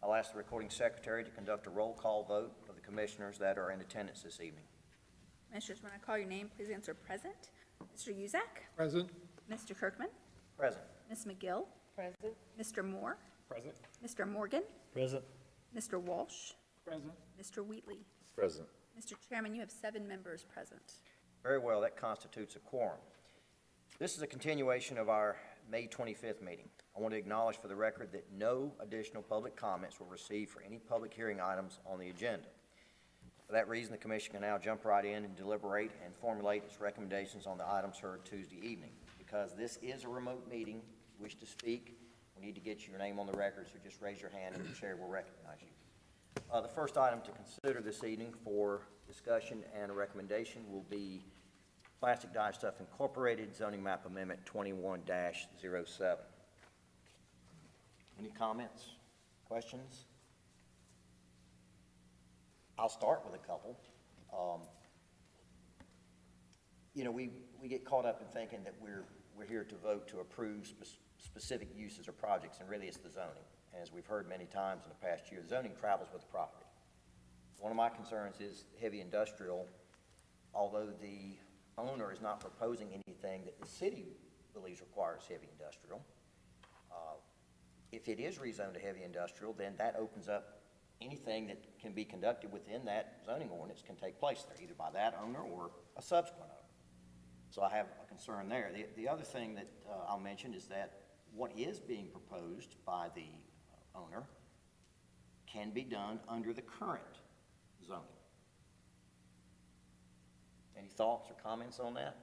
I'll ask the recording secretary to conduct a roll call vote of the commissioners that are in attendance this evening. Commissioners, when I call your name, please answer present. Mr. Uzak? Present. Mr. Kirkman? Present. Ms. McGill? Present. Mr. Moore? Present. Mr. Morgan? Present. Mr. Walsh? Present. Mr. Wheatley? Present. Mr. Chairman, you have 7 members present. Very well, that constitutes a quorum. This is a continuation of our May 25th meeting. I want to acknowledge for the record that no additional public comments were received for any public hearing items on the agenda. For that reason, the commission can now jump right in and deliberate and formulate its recommendations on the items heard Tuesday evening. Because this is a remote meeting, if you wish to speak, we need to get your name on the record, so just raise your hand and the chair will recognize you. The first item to consider this evening for discussion and a recommendation will be Plastic Dye Stuff Incorporated Zoning Map Amendment 21-07. Any comments, questions? I'll start with a couple. We get caught up in thinking that we're here to vote to approve specific uses or projects, and really it's the zoning. And as we've heard many times in the past year, the zoning travels with the property. One of my concerns is heavy industrial, although the owner is not proposing anything that the city believes requires heavy industrial. If it is rezoned to heavy industrial, then that opens up anything that can be conducted within that zoning ordinance can take place there, either by that owner or a subsequent owner. So I have a concern there. The other thing that I'll mention is that what is being proposed by the owner can be done under the current zoning. Any thoughts or comments on that?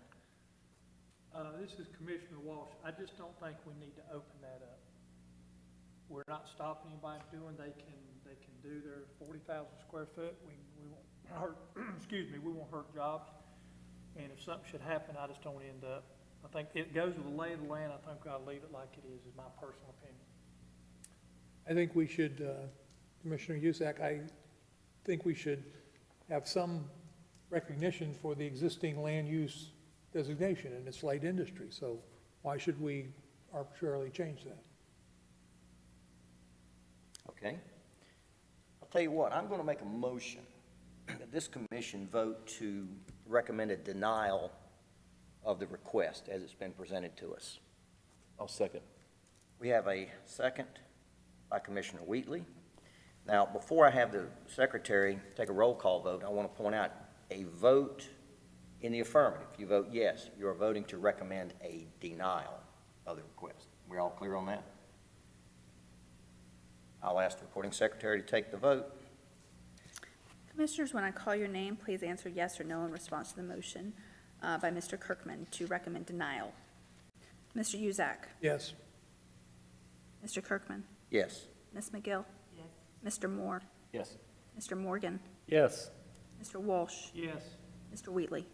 This is Commissioner Walsh. I just don't think we need to open that up. We're not stopping anybody from doing. They can do their 40,000 square foot. We won't hurt. Excuse me. We won't hurt jobs. And if something should happen, I just don't end up. I think it goes with the lay of the land. I think I'll leave it like it is my personal opinion. I think we should, Commissioner Uzak, I think we should have some recognition for the existing land use designation, and it's light industry. So why should we arbitrarily change that? Okay. I'll tell you what, I'm going to make a motion that this commission vote to recommend a denial of the request as it's been presented to us. I'll second. We have a second by Commissioner Wheatley. Now, before I have the secretary take a roll call vote, I want to point out a vote in the affirmative. You vote yes, you are voting to recommend a denial of the request. We're all clear on that? I'll ask the recording secretary to take the vote. Commissioners, when I call your name, please answer yes or no in response to the motion by Mr. Kirkman to recommend denial. Mr. Uzak? Yes. Mr. Kirkman? Yes. Ms. McGill? Yes. Mr. Moore? Yes. Mr. Morgan? Yes. Mr. Walsh? Yes. Mr. Wheatley?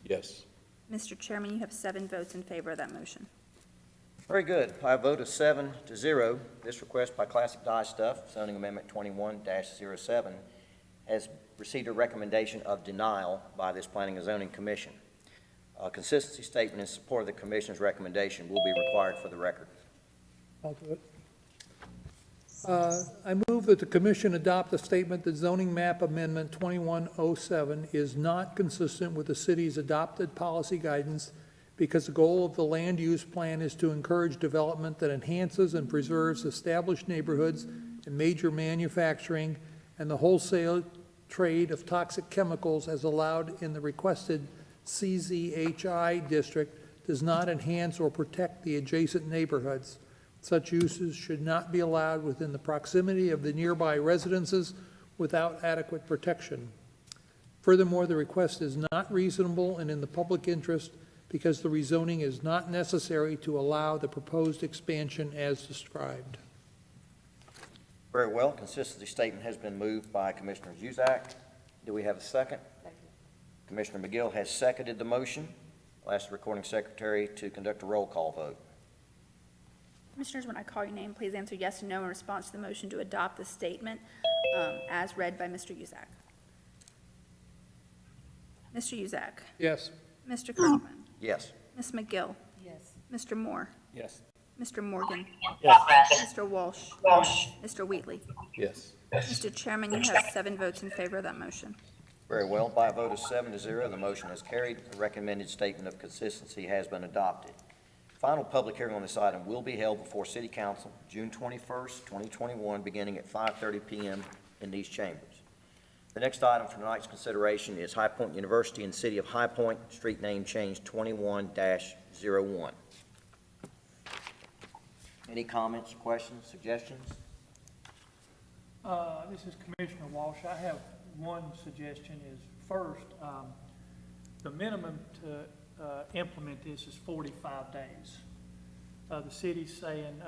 Yes. Mr. Chairman, you have 7 votes in favor of that motion. Very good. By a vote of 7-0, this request by Classic Dye Stuff, zoning amendment 21-07, has received a recommendation of denial by this Planning and Zoning Commission. A consistency statement in support of the Commission's recommendation will be required for the record. I'll do it. I move that the commission adopt the statement that zoning map amendment 2107 is not consistent with the city's adopted policy guidance because the goal of the land use plan is to encourage development that enhances and preserves established neighborhoods and major manufacturing and the wholesale trade of toxic chemicals as allowed in the requested CZHI district does not enhance or protect the adjacent neighborhoods. Such uses should not be allowed within the proximity of the nearby residences without adequate protection. Furthermore, the request is not reasonable and in the public interest because the rezoning is not necessary to allow the proposed expansion as described. Very well. Consistency statement has been moved by Commissioner Uzak. Do we have a second? Second. Commissioner McGill has seconded the motion. I'll ask the recording secretary to conduct a roll call vote. Commissioners, when I call your name, please answer yes or no in response to the motion to adopt the statement as read by Mr. Uzak. Mr. Uzak? Yes. Mr. Kirkman? Yes. Ms. McGill? Yes. Mr. Moore? Yes. Mr. Morgan? Yes. Mr. Walsh? Mr. Wheatley? Yes. Mr. Chairman, you have 7 votes in favor of that motion. Very well. By a vote of 7-0, the motion is carried. The recommended statement of consistency has been adopted. Final public hearing on this item will be held before City Council June 21st, 2021, beginning at 5:30 p.m. in these chambers. The next item for tonight's consideration is High Point University and City of High Point, street name change 21-01. Any comments, questions, suggestions? This is Commissioner Walsh. I have one suggestion is, first, the minimum to implement this is 45 days. The city's saying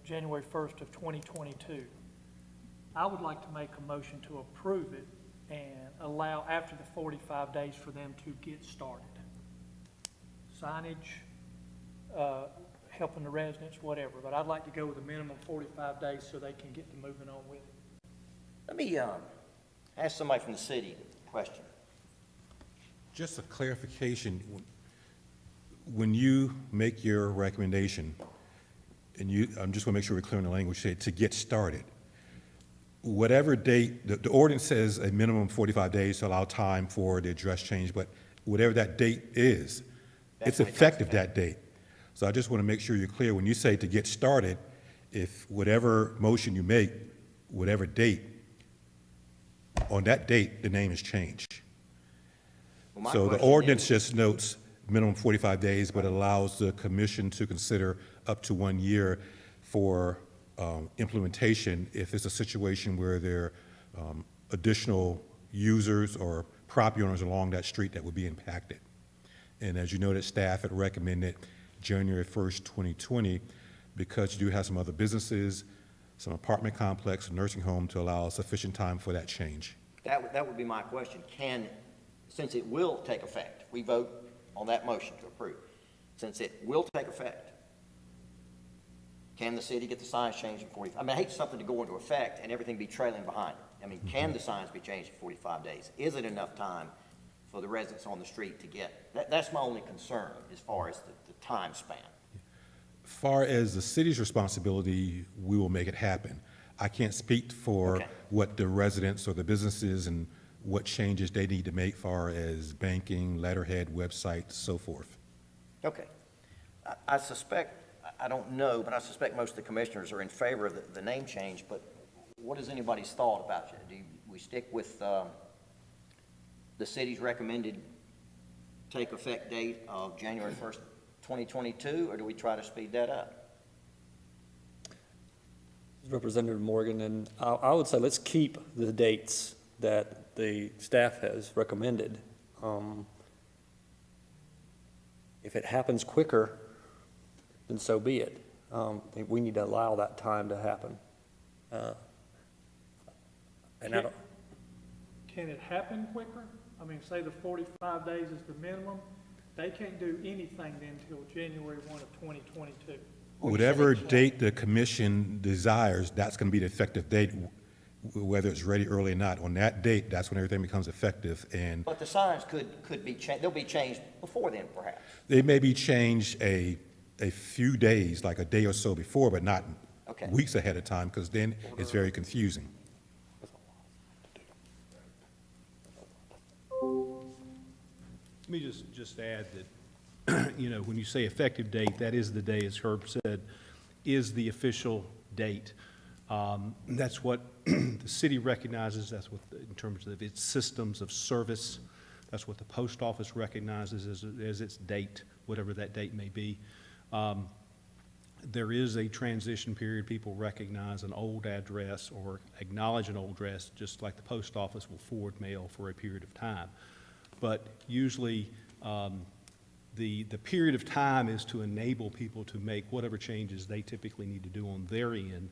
January 1st of 2022. I would like to make a motion to approve it and allow after the 45 days for them to get started. Signage, helping the residents, whatever, but I'd like to go with a minimum 45 days so they can get to moving on with it. Let me ask somebody from the city a question. Just a clarification, when you make your recommendation, and I'm just going to make sure we're clear on the language, say to get started, whatever date, the ordinance says a minimum 45 days to allow time for the address change, but whatever that date is, That's it's when it takes effective effect. that date. So I just want to make sure you're clear, when you say to get started, if whatever motion you make, whatever date, on that date, the name is changed. Well, my So the question ordinance is- just notes minimum 45 days, but allows the commission to consider up to 1 year for implementation if it's a situation where there are additional users or property owners along that street that would be impacted. And as you noted, staff had recommended January 1st, 2020, because you do have some other businesses, some apartment complex, nursing home, to allow sufficient time for that change. That would be my question. Since it will take effect, we vote on that motion to approve. Since it will take effect, can the city get the signs changed in 45? I mean, I hate something to go into effect and everything be trailing behind it. I mean, can the signs be changed in 45 days? Is it enough time for the residents on the street to get? That's my only concern as far as the time span. Far as the city's responsibility, we will make it happen. I can't speak for Okay. what the residents or the businesses and what changes they need to make far as banking, letterhead, website, so forth. Okay. I suspect, I don't know, but I suspect most of the commissioners are in favor of the name change, but what is anybody's thought about it? Do we stick with the city's recommended take effect date of January 1st, 2022, or do we try to speed that up? Representative Morgan, and I would say let's keep the dates that the staff has recommended. If it happens quicker, then so be it. We need to allow that time to happen. And I don't, Can it happen quicker? I mean, say the 45 days is the minimum, they can't do anything then until January 1 of 2022. Whatever date the commission desires, that's going to be the effective date, whether it's ready early or not. On that date, that's when everything becomes effective, and But the signs could be changed, they'll be changed before then, perhaps. they may be changed a few days, like a day or so before, but not Okay. weeks ahead of time, because then it's very confusing. Let me just add that, when you say effective date, that is the day, as Herb said, is the official date. That's what the city recognizes, that's what, in terms of its systems of service, that's what the post office recognizes as its date, whatever that date may be. There is a transition period. People recognize an old address or acknowledge an old address, just like the post office will forward mail for a period of time. But usually, the period of time is to enable people to make whatever changes they typically need to do on their end.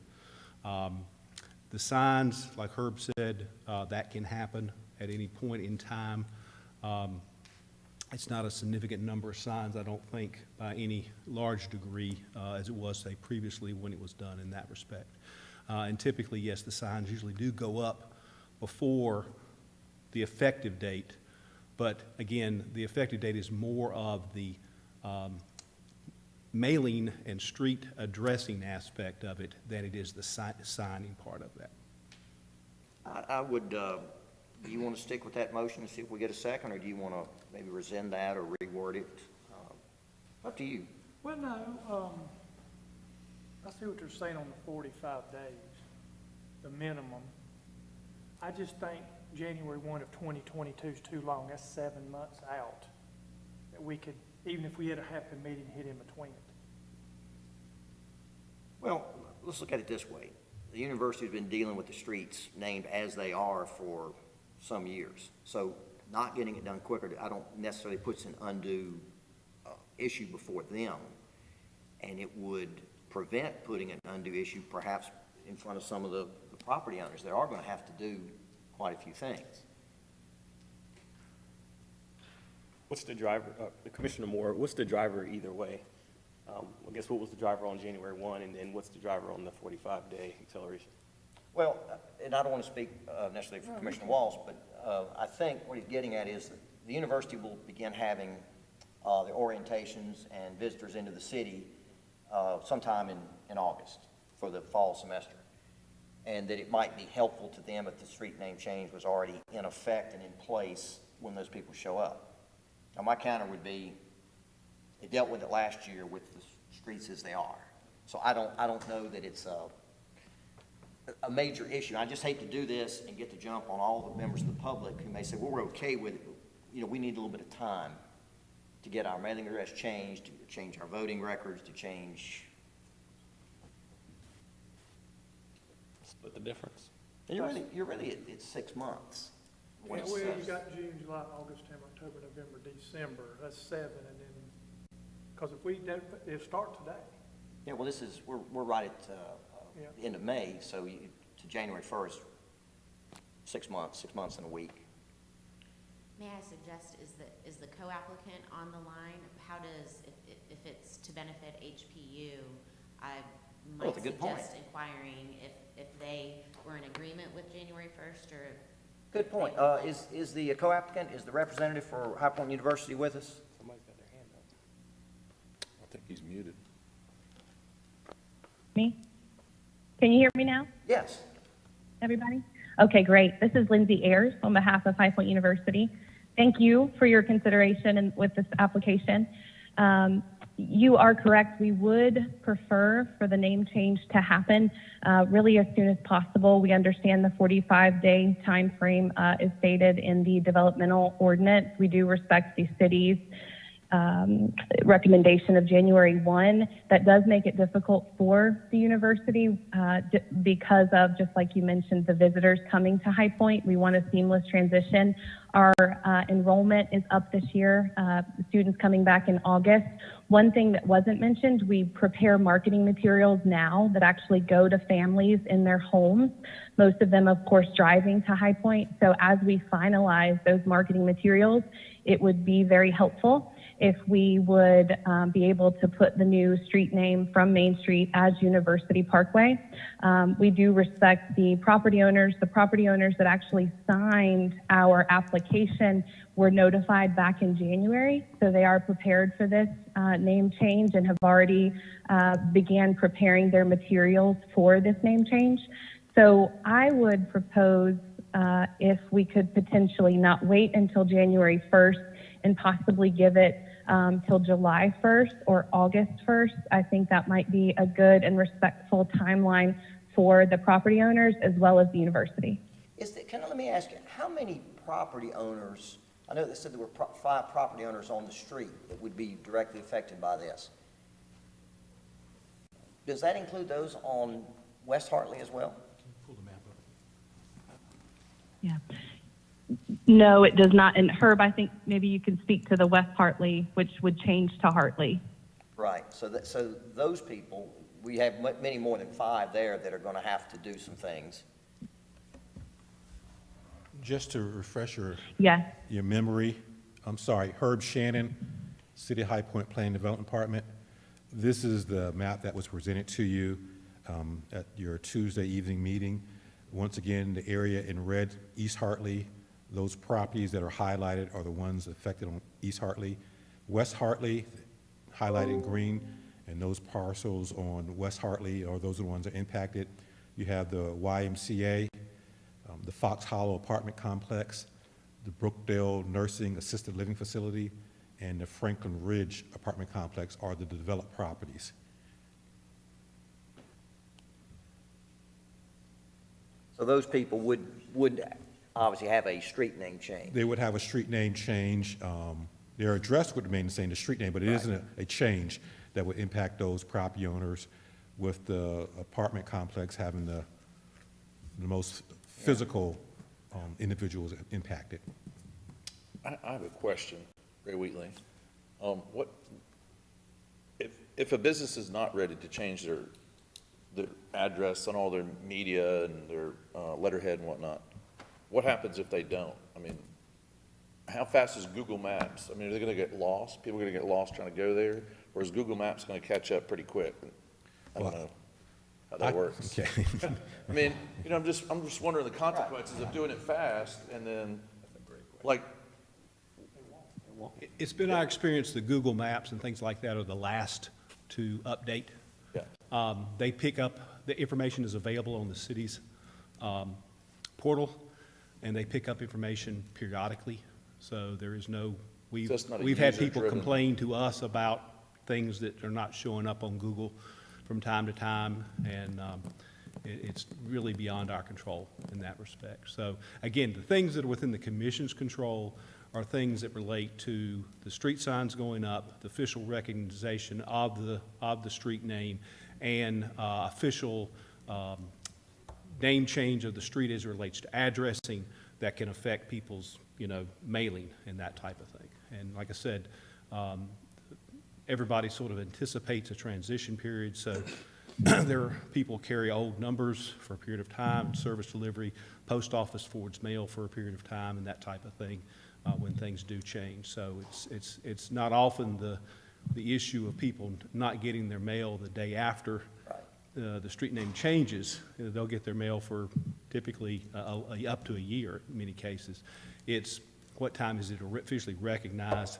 The signs, like Herb said, that can happen at any point in time. It's not a significant number of signs, I don't think, by any large degree, as it was, say, previously when it was done in that respect. And typically, yes, the signs usually do go up before the effective date. But again, the effective date is more of the mailing and street addressing aspect of it than it is the signing part of that. I would, do you want to stick with that motion and see if we get a second, or do you want to maybe rescind that or reword it? Up to you. Well, no, I see what they're saying on the 45 days, the minimum. I just think January 1 of 2022 is too long. That's 7 months out. That we could, even if we had a happy meeting, hit in between it. Well, let's look at it this way. The university's been dealing with the streets named as they are for some years. So not getting it done quicker, I don't necessarily puts an undue issue before them. And it would prevent putting an undue issue perhaps in front of some of the property owners. They are going to have to do quite a few things. What's the driver, Commissioner Moore, what's the driver either way? I guess what was the driver on January 1, and then what's the driver on the 45-day acceleration? Well, and I don't want to speak necessarily for Commissioner Walsh, but I think what he's getting at is that the university will begin having the orientations and visitors into the city sometime in August for the fall semester. And that it might be helpful to them if the street name change was already in effect and in place when those people show up. Now, my counter would be, they dealt with it last year with the streets as they are. So I don't know that it's a major issue. I just hate to do this and get the jump on all the members of the public who may say, well, we're okay with it, but, you know, we need a little bit of time to get our mailing address changed, to change our voting records, to change. Split the difference. And you're really at 6 months. when Yeah, it's well, set. you got June, July, August, September, October, November, December, that's 7, and then, because if we, it'll start today. Yeah, well, we're right at Yeah. the end of May, so to January 1st, 6 months and a week. May I suggest, is the co-applicant on the line? How does, if it's to benefit HPU, I Oh, might that's a good point. suggest inquiring if they were in agreement with January 1st, or. Good point. Is the co-applicant, is the representative for High Point University with us? Somebody's got their hand up. I think he's muted. Me? Can you hear me now, Yes. everybody? Okay, great. This is Lindsay Ayers on behalf of High Point University. Thank you for your consideration with this application. You are correct. We would prefer for the name change to happen really as soon as possible. We understand the 45-day time frame is stated in the developmental ordinance. We do respect the city's recommendation of January 1. That does make it difficult for the university because of, just like you mentioned, the visitors coming to High Point. We want a seamless transition. Our enrollment is up this year, students coming back in August. One thing that wasn't mentioned, we prepare marketing materials now that actually go to families in their homes, most of them, of course, driving to High Point. So as we finalize those marketing materials, it would be very helpful if we would be able to put the new street name from Main Street as University Parkway. We do respect the property owners. The property owners that actually signed our application were notified back in January, so they are prepared for this name change and have already began preparing their materials for this name change. So I would propose if we could potentially not wait until January 1st and possibly give it till July 1st or August 1st. I think that might be a good and respectful timeline for the property owners as well as the university. Let me ask you, how many property owners, I know they said there were 5 property owners on the street that would be directly affected by this. Does that include those on West Hartley as well? Pull the map up. Yeah. No, it does not. And Herb, I think maybe you can speak to the West Hartley, which would change to Hartley. Right, so those people, we have many more than 5 there that are going to have to do some things. Just to refresh your Yes. memory, I'm sorry, Herb Shannon, City High Point Planning Development Department. This is the map that was presented to you at your Tuesday evening meeting. Once again, the area in red, East Hartley, those properties that are highlighted are the ones affected on East Hartley. West Hartley, highlighted in green, And those parcels on West Hartley are those are the ones that are impacted. You have the YMCA, the Fox Hollow Apartment Complex, the Brookdale Nursing Assisted Living Facility, and the Franklin Ridge Apartment Complex are the developed properties. So those people would obviously have a street name change. They would have a street name change. Their address would remain the same, the street name, but it isn't a change that would impact those property owners, with the apartment complex having the most physical individuals impacted. I have a question, Ray Wheatley. If a business is not ready to change their address on all their media and their letterhead and whatnot, what happens if they don't? I mean, how fast is Google Maps? I mean, are they gonna get lost? People are gonna get lost trying to go there? Or is Google Maps gonna catch up pretty quick? I don't know how that works. Okay. I mean, you know, I'm just wondering the consequences of doing it fast and then, like, It's been our experience that Google Maps and things like that are the last to update. yeah. They pick up, the information is available on the city's portal, and they pick up information periodically. So there is no, So it's not a we've had people user-driven- complain to us about things that are not showing up on Google from time to time, and it's really beyond our control in that respect. So again, the things that are within the commission's control are things that relate to the street signs going up, the official recognition of the street name, and official name change of the street as it relates to addressing that can affect people's, mailing and that type of thing. And like I said, everybody sort of anticipates a transition period, so there are people carry old numbers for a period of time, service delivery, post office forwards mail for a period of time, and that type of thing when things do change. So it's not often the issue of people not getting their mail the day after the street name changes. They'll get their mail for typically up to a year in many cases. It's what time is it officially recognized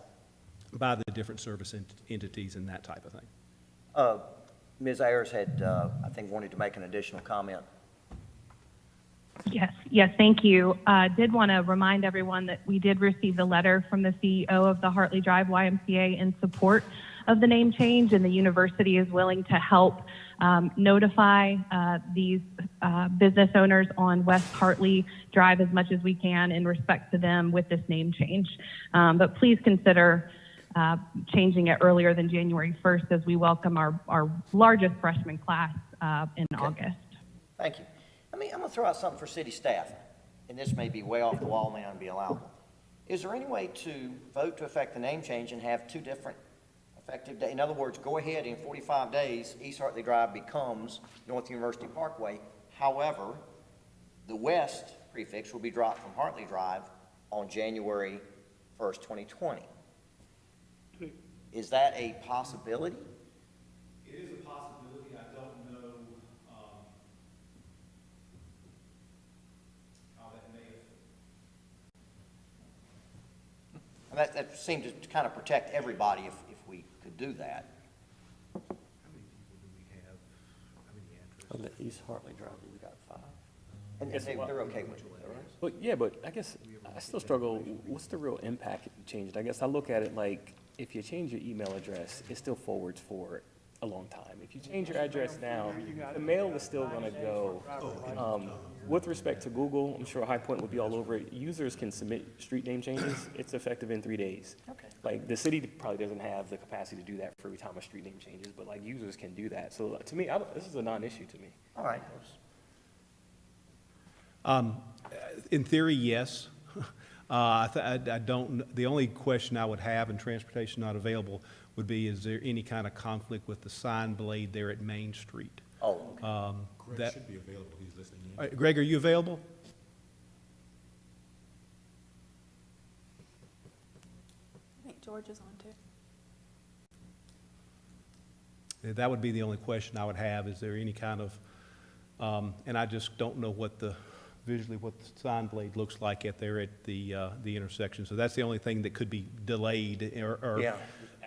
by the different service entities and that type of thing. Ms. Ayers had, I think, wanted to make an additional comment. Yes, thank you. Did want to remind everyone that we did receive the letter from the CEO of the Hartley Drive YMCA in support of the name change, and the university is willing to help notify these business owners on West Hartley Drive as much as we can in respect to them with this name change. But please consider changing it earlier than January 1st as we welcome our largest freshman class in August. Thank you. I'm going to throw out something for city staff, and this may be way off the wall, may not be allowable. Is there any way to vote to affect the name change and have two different effective days? In other words, go ahead, in 45 days, East Hartley Drive becomes North University Parkway. However, the west prefix will be dropped from Hartley Drive on January 1st, 2020. Is that a possibility? It is a possibility. I don't know how that may have. That seemed to kind of protect everybody if we could do that. How many people do we have? How many addresses? On the East Hartley Drive, we got 5. And they're okay with it, right? But yeah, but I guess I still struggle, what's the real impact if you change it? I guess I look at it like, if you change your email address, it still forwards for a long time. If you change your address now, the mail is still gonna go. With respect to Google, I'm sure High Point would be all over it. Users can submit street name changes. It's effective in 3 days. Okay. Like, the city probably doesn't have the capacity to do that for every time a street name changes, but like, users can do that. So to me, this is a non-issue to me. All right. In theory, yes. I don't, the only question I would have, and transportation not available, would be, is there any kind of conflict with the sign blade there at Main Street? Oh, okay. Greg should be available, he's listening in. All right, Greg, are you available? I think George is on too. That would be the only question I would have. Is there any kind of, and I just don't know visually what the sign blade looks like there at the intersection. So that's the only thing that could be delayed or Yeah.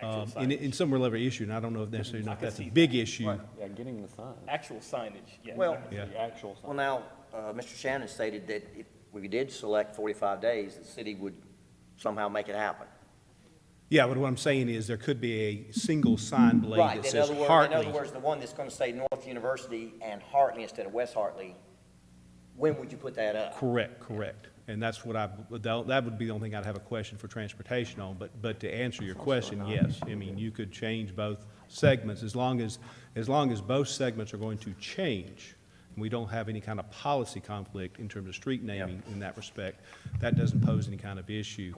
in some relevant issue, and I don't know if necessarily if that's a big issue. Yeah, getting the sign. Actual signage, yeah. Well, Yeah. The actual sign. Well, now, Mr. Shannon stated that if we did select 45 days, the city would somehow make it happen. Yeah, but what I'm saying is there could be a single sign blade Right, that in says other words, Hartley. the one that's going to say North University and Hartley instead of West Hartley, when would you put that up? Correct. And that's what that would be the only thing I'd have a question for transportation on, but to answer your question, yes. I mean, you could change both segments as long as both segments are going to change. And we don't have any kind of policy conflict in terms of street naming in that respect. That doesn't pose any kind of issue.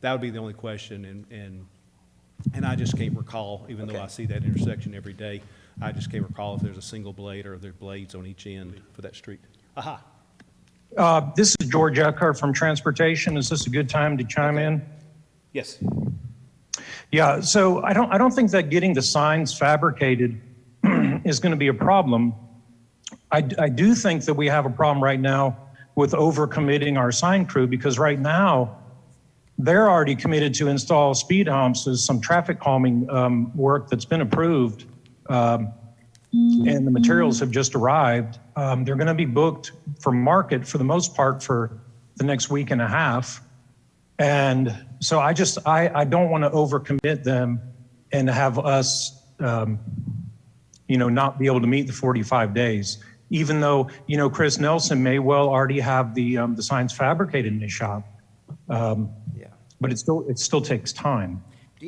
That would be the only question, and I just can't recall, even though Okay. I see that intersection every day, I just can't recall if there's a single blade or if there are blades on each end for that street. Aha. This is George Eckhart from Transportation. Is this a good time to chime in? Yes. Yeah, so I don't think that getting the signs fabricated is going to be a problem. I do think that we have a problem right now with overcommitting our sign crew, because right now they're already committed to install speed humps as some traffic calming work that's been approved. And the materials have just arrived. They're going to be booked for market for the most part for the next week and a half. And so I don't want to overcommit them and have us, not be able to meet the 45 days, even though, Chris Nelson may well already have the signs fabricated in his shop. Yeah. But it still takes time. Do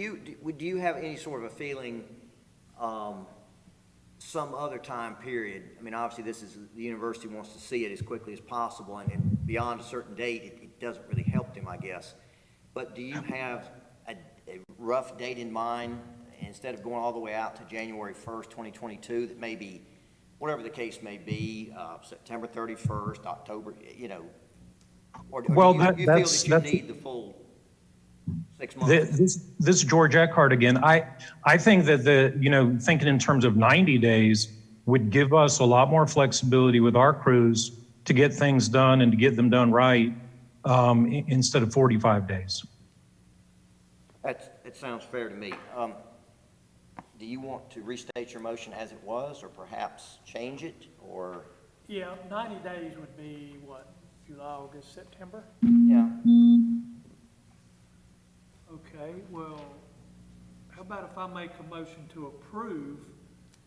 you have any sort of a feeling, some other time period? I mean, obviously, the university wants to see it as quickly as possible, and beyond a certain date, it doesn't really help them, I guess. But do you have a rough date in mind, instead of going all the way out to January 1st, 2022, that maybe, whatever the case may be, September 31st, October, or Well, do you feel that's- that you need the full 6 months? This is George Eckhart again. I think that thinking in terms of 90 days would give us a lot more flexibility with our crews to get things done and to get them done right, instead of 45 days. That sounds fair to me. Do you want to restate your motion as it was, or perhaps change it, or? Yeah, 90 days would be what, July, August, September? Yeah. Okay, well, how about if I make a motion to approve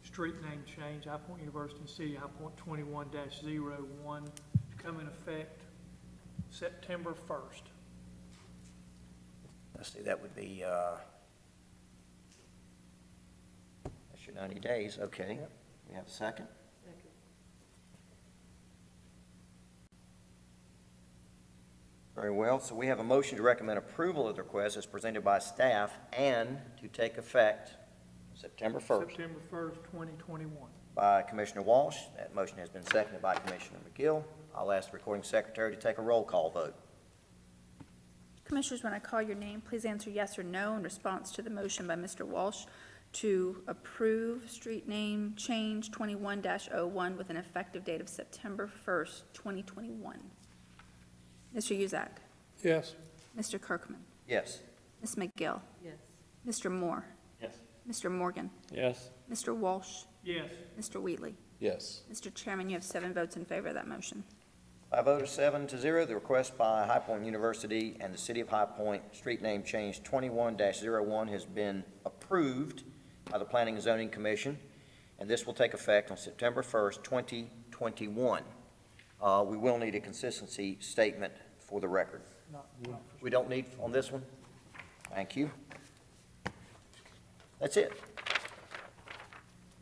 street name change, High Point University and City, High Point 21-01, to come in effect September 1st? Let's see, that would be, that's your 90 days, okay. We have a second? Very well, so we have a motion to recommend approval of the request as presented by staff and to take effect September 1st September 1st, 2021. by Commissioner Walsh. That motion has been seconded by Commissioner McGill. I'll ask the recording secretary to take a roll call vote. Commissioners, when I call your name, please answer yes or no in response to the motion by Mr. Walsh to approve street name change 21-01 with an effective date of September 1st, 2021. Mr. Uzak. Yes. Mr. Kirkman. Yes. Ms. McGill. Yes. Mr. Moore. Yes. Mr. Morgan. Yes. Mr. Walsh. Yes. Mr. Wheatley. Yes. Mr. Chairman, you have 7 votes in favor of that motion. By a vote of 7-0, the request by High Point University and the City of High Point, street name change 21-01, has been approved by the Planning and Zoning Commission, and this will take effect on September 1st, 2021. We will need a consistency statement for the record. We don't need on this one? Thank you. That's it.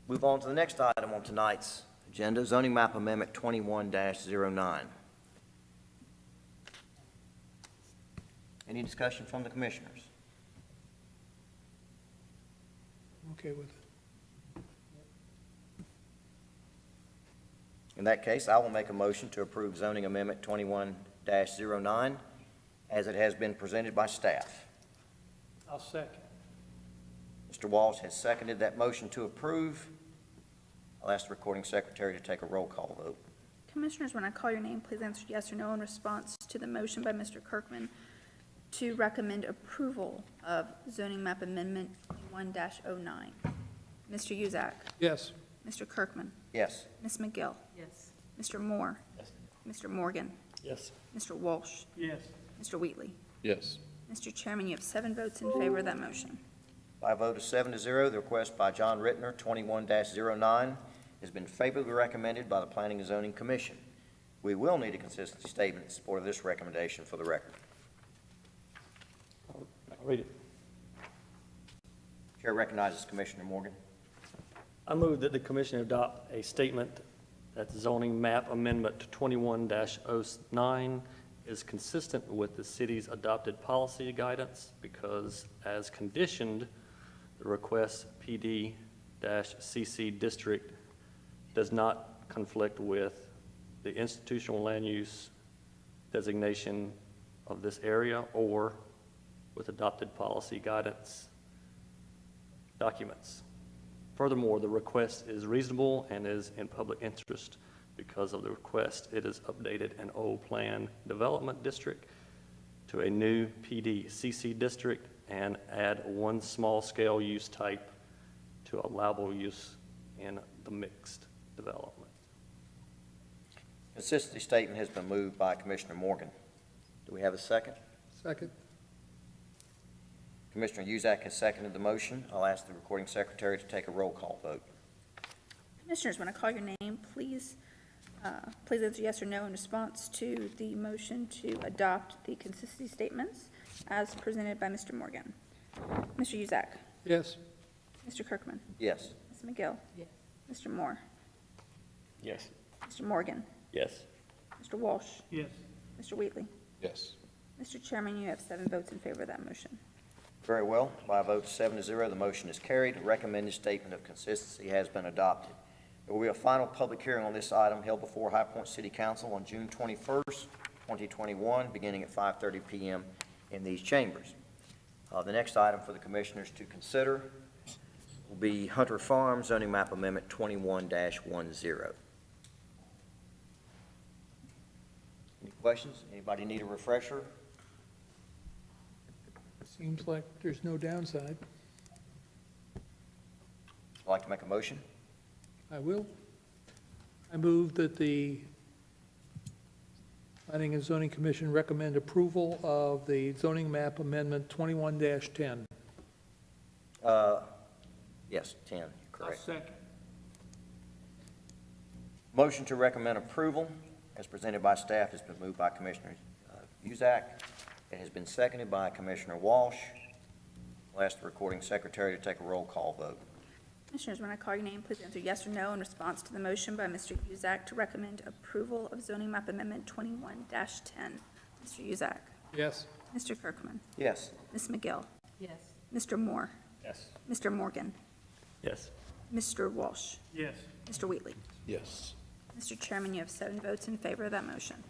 Move on to the next item on tonight's agenda, zoning map amendment 21-09. Any discussion from the commissioners? Okay with it. In that case, I will make a motion to approve zoning amendment 21-09 as it has been presented by staff. I'll second. Mr. Walsh has seconded that motion to approve. I'll ask the recording secretary to take a roll call vote. Commissioners, when I call your name, please answer yes or no in response to the motion by Mr. Kirkman to recommend approval of zoning map amendment 21-09. Mr. Uzak. Yes. Mr. Kirkman. Yes. Ms. McGill. Yes. Mr. Moore. Mr. Morgan. Yes. Mr. Walsh. Yes. Mr. Wheatley. Yes. Mr. Chairman, you have 7 votes in favor of that motion. By a vote of 7-0, the request by John Rittner, 21-09, has been favorably recommended by the Planning and Zoning Commission. We will need a consistency statement in support of this recommendation for the record. I'll read it. Chair recognizes Commissioner Morgan. I move that the commission adopt a statement that zoning map amendment 21-09 is consistent with the city's adopted policy guidance because as conditioned, the request PD-CC district does not conflict with the institutional land use designation of this area or with adopted policy guidance documents. Furthermore, the request is reasonable and is in public interest. Because of the request, it is updated an old plan development district to a new PD-CC district and add one small-scale use type to allowable use in the mixed development. Consistency statement has been moved by Commissioner Morgan. Do we have a second? Second. Commissioner Uzak has seconded the motion. I'll ask the recording secretary to take a roll call vote. Commissioners, when I call your name, please answer yes or no in response to the motion to adopt the consistency statements as presented by Mr. Morgan. Mr. Uzak. Yes. Mr. Kirkman. Yes. Ms. McGill. Yes. Mr. Moore. Yes. Mr. Morgan. Yes. Mr. Walsh. Yes. Mr. Wheatley. Yes. Mr. Chairman, you have 7 votes in favor of that motion. Very well. By a vote of 7-0, the motion is carried. A recommended statement of consistency has been adopted. There will be a final public hearing on this item held before High Point City Council on June 21st, 2021, beginning at 5:30 p.m. in these chambers. The next item for the commissioners to consider will be Hunter Farm zoning map amendment 21-10. Any questions? Anybody need a refresher? Seems like there's no downside. I'd like to make a motion. I will. I move that the Planning and Zoning Commission recommend approval of the zoning map amendment 21-10. Yes, 10, I'll correct. second. Motion to recommend approval as presented by staff has been moved by Commissioner Uzak. It has been seconded by Commissioner Walsh. I'll ask the recording secretary to take a roll call vote. Commissioners, when I call your name, please answer yes or no in response to the motion by Mr. Uzak to recommend approval of zoning map amendment 21-10. Mr. Uzak. Yes. Mr. Kirkman. Yes. Ms. McGill. Yes. Mr. Moore. Yes. Mr. Morgan. Yes. Mr. Walsh. Yes. Mr. Wheatley. Yes. Mr. Chairman, you have 7 votes in favor of that motion.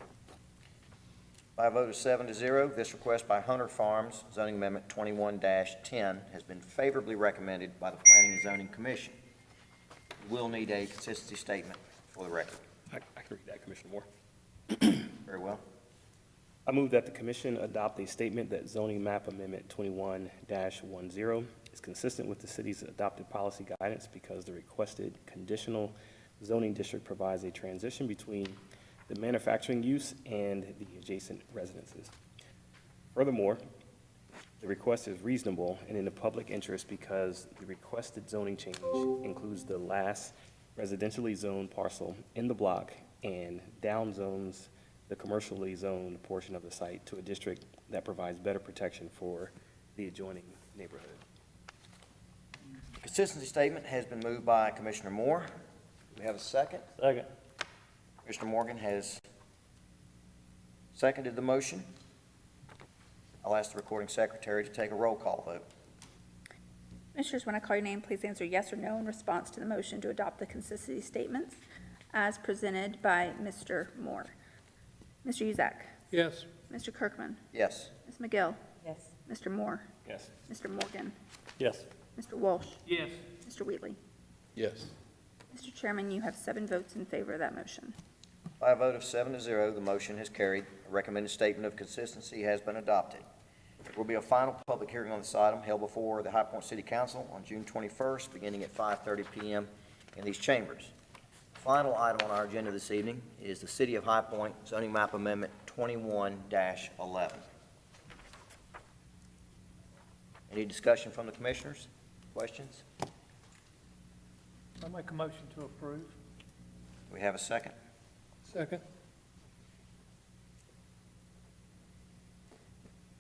By a vote of 7-0, this request by Hunter Farms, zoning amendment 21-10, has been favorably recommended by the Planning and Zoning Commission. We will need a consistency statement for the record. I can read that, Commissioner Moore. Very well. I move that the commission adopt a statement that zoning map amendment 21-10 is consistent with the city's adopted policy guidance because the requested conditional zoning district provides a transition between the manufacturing use and the adjacent residences. Furthermore, the request is reasonable and in the public interest because the requested zoning change includes the last residentially zoned parcel in the block and down zones the commercially zoned portion of the site to a district that provides better protection for the adjoining neighborhood. The consistency statement has been moved by Commissioner Moore. Do we have a second? Second. Commissioner Morgan has seconded the motion. I'll ask the recording secretary to take a roll call vote. Commissioners, when I call your name, please answer yes or no in response to the motion to adopt the consistency statements as presented by Mr. Moore. Mr. Uzak. Yes. Mr. Kirkman. Yes. Ms. McGill. Yes. Mr. Moore. Yes. Mr. Morgan. Yes. Mr. Walsh. Yes. Mr. Wheatley. Yes. Mr. Chairman, you have 7 votes in favor of that motion. By a vote of 7-0, the motion has carried. A recommended statement of consistency has been adopted. There will be a final public hearing on this item held before the High Point City Council on June 21st, beginning at 5:30 PM in these chambers. Final item on our agenda this evening is the City of High Point zoning map amendment 21-11. Any discussion from the commissioners? Questions? I'll make a motion to approve. Do we have a second? Second.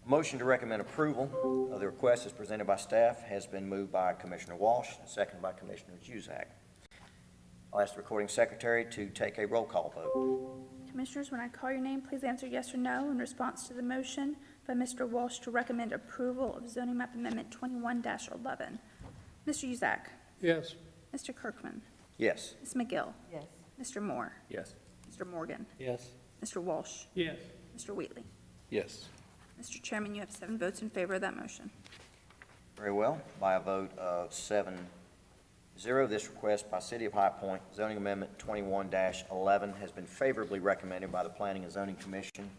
A motion to recommend approval of the request as presented by staff has been moved by Commissioner Walsh and seconded by Commissioner Cusack. I'll ask the recording secretary to take a roll call vote. Commissioners, when I call your name, please answer yes or no in response to the motion by Mr. Walsh to recommend approval of zoning map amendment 21-11. Mr. Uszak. Yes. Mr. Kirkman. Yes. Ms. McGill. Yes. Mr. Moore. Yes. Mr. Morgan. Yes. Mr. Walsh. Yes. Mr. Wheatley. Yes. Mr. Chairman, you have 7 votes in favor of that motion. Very well. By a vote of 7-0, this request by City of High Point zoning amendment 21-11 has been favorably recommended by the Planning and Zoning Commission.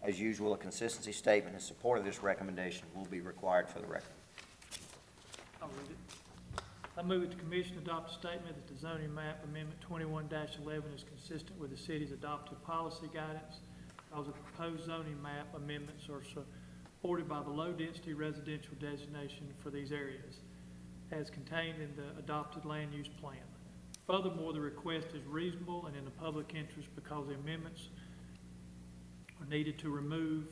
As usual, a consistency statement in support of this recommendation will be required for the record. I'll read it. I move that the commission adopt a statement that the zoning map amendment 21-11 is consistent with the city's adopted policy guidance, because the proposed zoning map amendments are supported by the low-density residential designation for these areas, as contained in the adopted land use plan. Furthermore, the request is reasonable and in the public interest because the amendments are needed to remove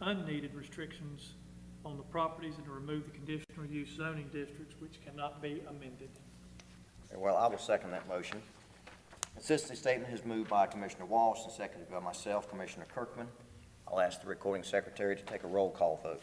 unneeded restrictions on the properties and to remove the conditional use zoning districts which cannot be amended. Very well, I will second that motion. Consistency statement is moved by Commissioner Walsh and seconded by myself, Commissioner Kirkman. I'll ask the recording secretary to take a roll call vote.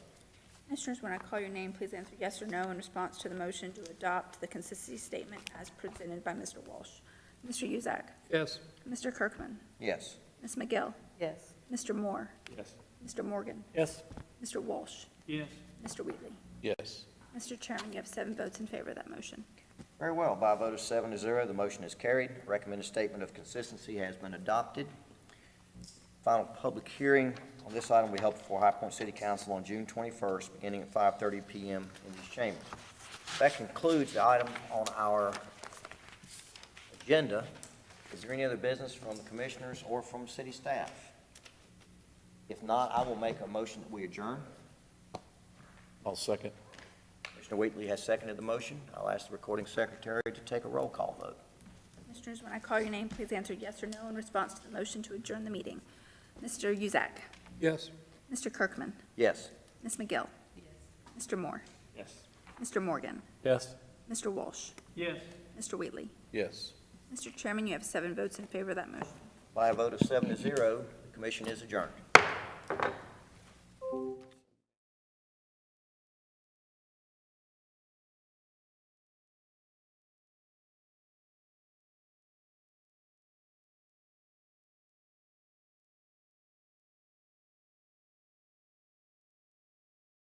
Commissioners, when I call your name, please answer yes or no in response to the motion to adopt the consistency statement as presented by Mr. Walsh. Mr. Uszak. Yes. Mr. Kirkman. Yes. Ms. McGill. Yes. Mr. Moore. Yes. Mr. Morgan. Yes. Mr. Walsh. Yes. Mr. Wheatley. Yes. Mr. Chairman, you have 7 votes in favor of that motion. Very well. By a vote of 7-0, the motion is carried. Recommended statement of consistency has been adopted. Final public hearing on this item will be held before High Point City Council on June 21st, beginning at 5:30 PM in these chambers. That concludes the item on our agenda. Is there any other business from the commissioners or from city staff? If not, I will make a motion that we adjourn. I'll second. Commissioner Wheatley has seconded the motion. I'll ask the recording secretary to take a roll call vote. Commissioners, when I call your name, please answer yes or no in response to the motion to adjourn the meeting. Mr. Uszak. Yes. Mr. Kirkman. Yes. Ms. McGill. Mr. Moore. Yes. Mr. Morgan. Yes. Mr. Walsh. Yes. Mr. Wheatley. Yes. Mr. Chairman, you have 7 votes in favor of that motion. By a vote of 7-0, the commission is adjourned.